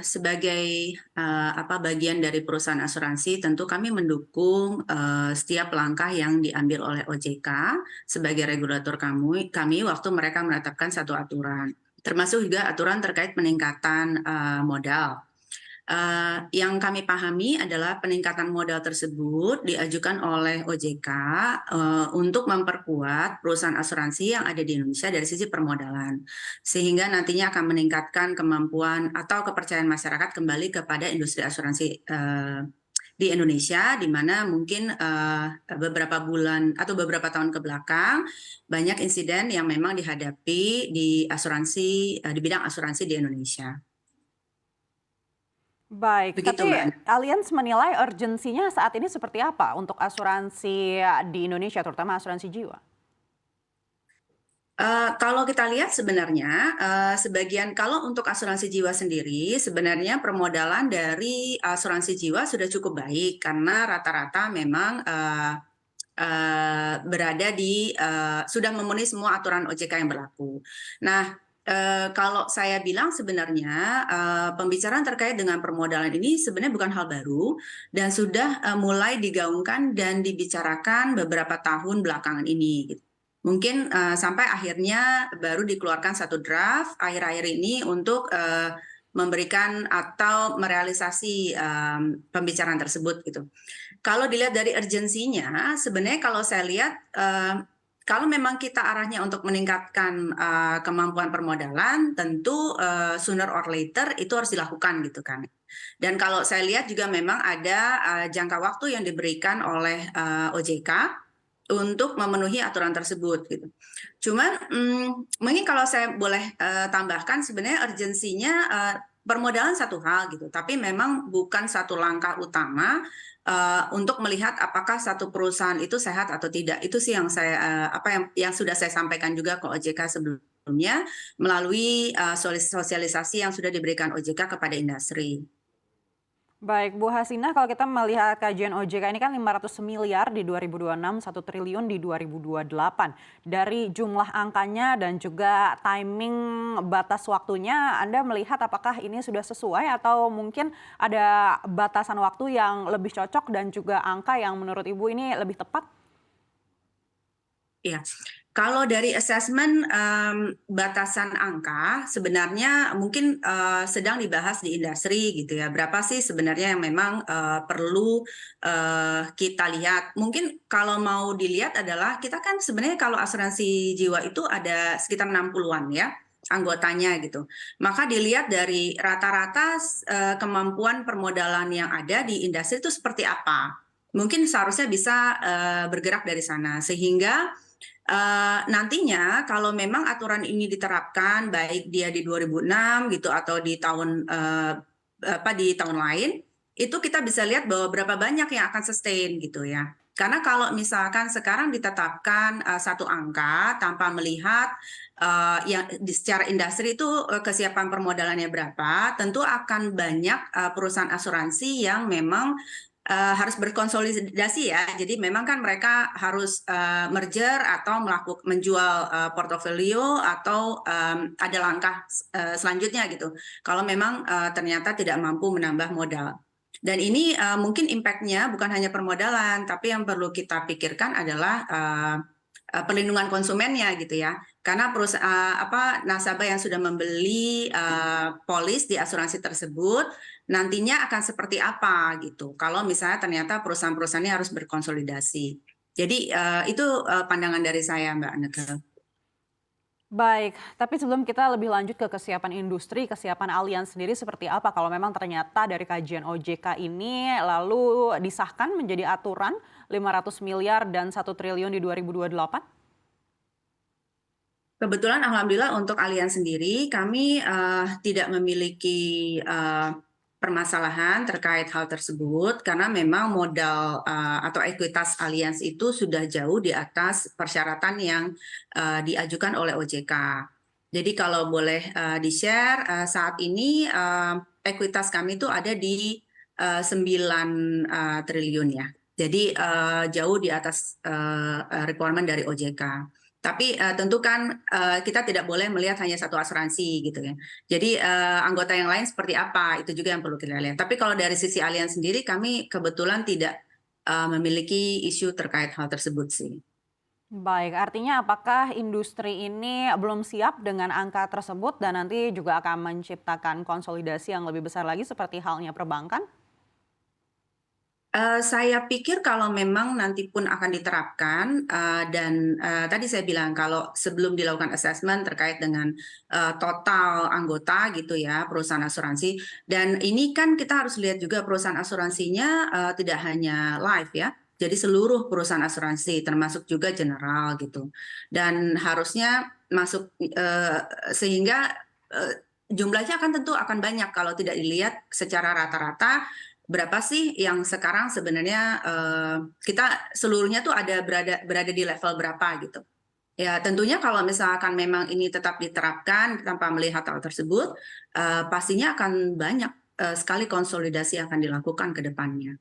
Sebagai bagian dari perusahaan asuransi, tentu kami mendukung setiap langkah yang diambil oleh OJK sebagai regulator kami waktu mereka menetapkan satu aturan, termasuk juga aturan terkait peningkatan modal. Yang kami pahami adalah peningkatan modal tersebut diajukan oleh OJK untuk memperkuat perusahaan asuransi yang ada di Indonesia dari sisi permodalan, sehingga nantinya akan meningkatkan kemampuan atau kepercayaan masyarakat kembali kepada industri asuransi di Indonesia, di mana mungkin beberapa bulan atau beberapa tahun ke belakang banyak insiden yang memang dihadapi di asuransi di bidang asuransi di Indonesia. Baik, Begitu, tapi Mbak. Allianz menilai urgensinya saat ini seperti apa untuk asuransi di Indonesia, terutama asuransi jiwa? Kalau kita lihat sebenarnya sebagian kalau untuk asuransi jiwa sendiri sebenarnya permodalan dari asuransi jiwa sudah cukup baik karena rata-rata memang berada di sudah memenuhi semua aturan OJK yang berlaku. Nah, kalau saya bilang sebenarnya pembicaraan terkait dengan permodalan ini sebenarnya bukan hal baru dan sudah mulai digaungkan dan dibicarakan beberapa tahun belakangan ini, gitu. Mungkin sampai akhirnya baru dikeluarkan satu draft akhir-akhir ini untuk memberikan atau merealisasi pembicaraan tersebut, gitu. Kalau dilihat dari urgensinya, sebenarnya kalau saya lihat kalau memang kita arahnya untuk meningkatkan kemampuan permodalan, tentu sooner or later itu harus dilakukan, gitu kan. Dan kalau saya lihat juga memang ada jangka waktu yang diberikan oleh OJK untuk memenuhi aturan tersebut, gitu. Cuman mungkin kalau saya boleh tambahkan, sebenarnya urgensinya permodalan satu hal, gitu, tapi memang bukan satu langkah utama untuk melihat apakah satu perusahaan itu sehat atau tidak. Itu sih yang saya yang sudah saya sampaikan juga ke OJK sebelumnya melalui sosialisasi yang sudah diberikan OJK kepada industri. Baik, Bu Hasina, kalau kita melihat kajian OJK ini kan 500 miliar di 2026, 1 triliun di 2028. Dari jumlah angkanya dan juga timing batas waktunya, Anda melihat apakah ini sudah sesuai atau mungkin ada batasan waktu yang lebih cocok dan juga angka yang menurut Ibu ini lebih tepat? Iya, kalau dari assessment batasan angka sebenarnya mungkin sedang dibahas di industri, gitu ya. Berapa sih sebenarnya yang memang perlu kita lihat? Mungkin kalau mau dilihat adalah kita kan sebenarnya kalau asuransi jiwa itu ada sekitar 60-an ya anggotanya, gitu. Maka dilihat dari rata-rata kemampuan permodalan yang ada di industri itu seperti apa. Mungkin seharusnya bisa bergerak dari sana sehingga nantinya kalau memang aturan ini diterapkan baik dia di 2006 gitu atau di tahun di tahun lain, itu kita bisa lihat bahwa berapa banyak yang akan sustain, gitu ya. Karena kalau misalkan sekarang ditetapkan satu angka tanpa melihat yang secara industri itu kesiapan permodalannya berapa, tentu akan banyak perusahaan asuransi yang memang harus berkonsolidasi ya. Jadi memang kan mereka harus merger atau menjual portofolio atau ada langkah selanjutnya, gitu. Kalau memang ternyata tidak mampu menambah modal. Dan ini mungkin impact-nya bukan hanya permodalan, tapi yang perlu kita pikirkan adalah perlindungan konsumennya, gitu ya. Karena nasabah yang sudah membeli polis di asuransi tersebut nantinya akan seperti apa, gitu. Kalau misalnya ternyata perusahaan-perusahaan ini harus berkonsolidasi. Jadi itu pandangan dari saya, Mbak Anneke. Baik, tapi sebelum kita lebih lanjut ke kesiapan industri, kesiapan Allianz sendiri seperti apa kalau memang ternyata dari kajian OJK ini lalu disahkan menjadi aturan 500 miliar dan 1 triliun di 2028? Kebetulan alhamdulillah untuk Allianz sendiri kami tidak memiliki permasalahan terkait hal tersebut karena memang modal atau ekuitas Allianz itu sudah jauh di atas persyaratan yang diajukan oleh OJK. Jadi kalau boleh di-share saat ini ekuitas kami itu ada di 9 triliun ya. Jadi jauh di atas requirement dari OJK. Tapi tentu kan kita tidak boleh melihat hanya satu asuransi gitu ya. Jadi anggota yang lain seperti apa itu juga yang perlu kita lihat. Tapi kalau dari sisi Allianz sendiri kami kebetulan tidak memiliki isu terkait hal tersebut sih. Baik, artinya apakah industri ini belum siap dengan angka tersebut dan nanti juga akan menciptakan konsolidasi yang lebih besar lagi seperti halnya perbankan? Saya pikir kalau memang nanti pun akan diterapkan dan tadi saya bilang kalau sebelum dilakukan assessment terkait dengan total anggota gitu ya perusahaan asuransi, dan ini kan kita harus lihat juga perusahaan asuransinya tidak hanya life ya, jadi seluruh perusahaan asuransi termasuk juga general gitu, dan harusnya masuk sehingga jumlahnya akan tentu akan banyak kalau tidak dilihat secara rata-rata berapa sih yang sekarang sebenarnya kita seluruhnya tuh ada berada di level berapa gitu. Ya tentunya kalau misalkan memang ini tetap diterapkan tanpa melihat hal tersebut, pastinya akan banyak sekali konsolidasi yang akan dilakukan ke depannya.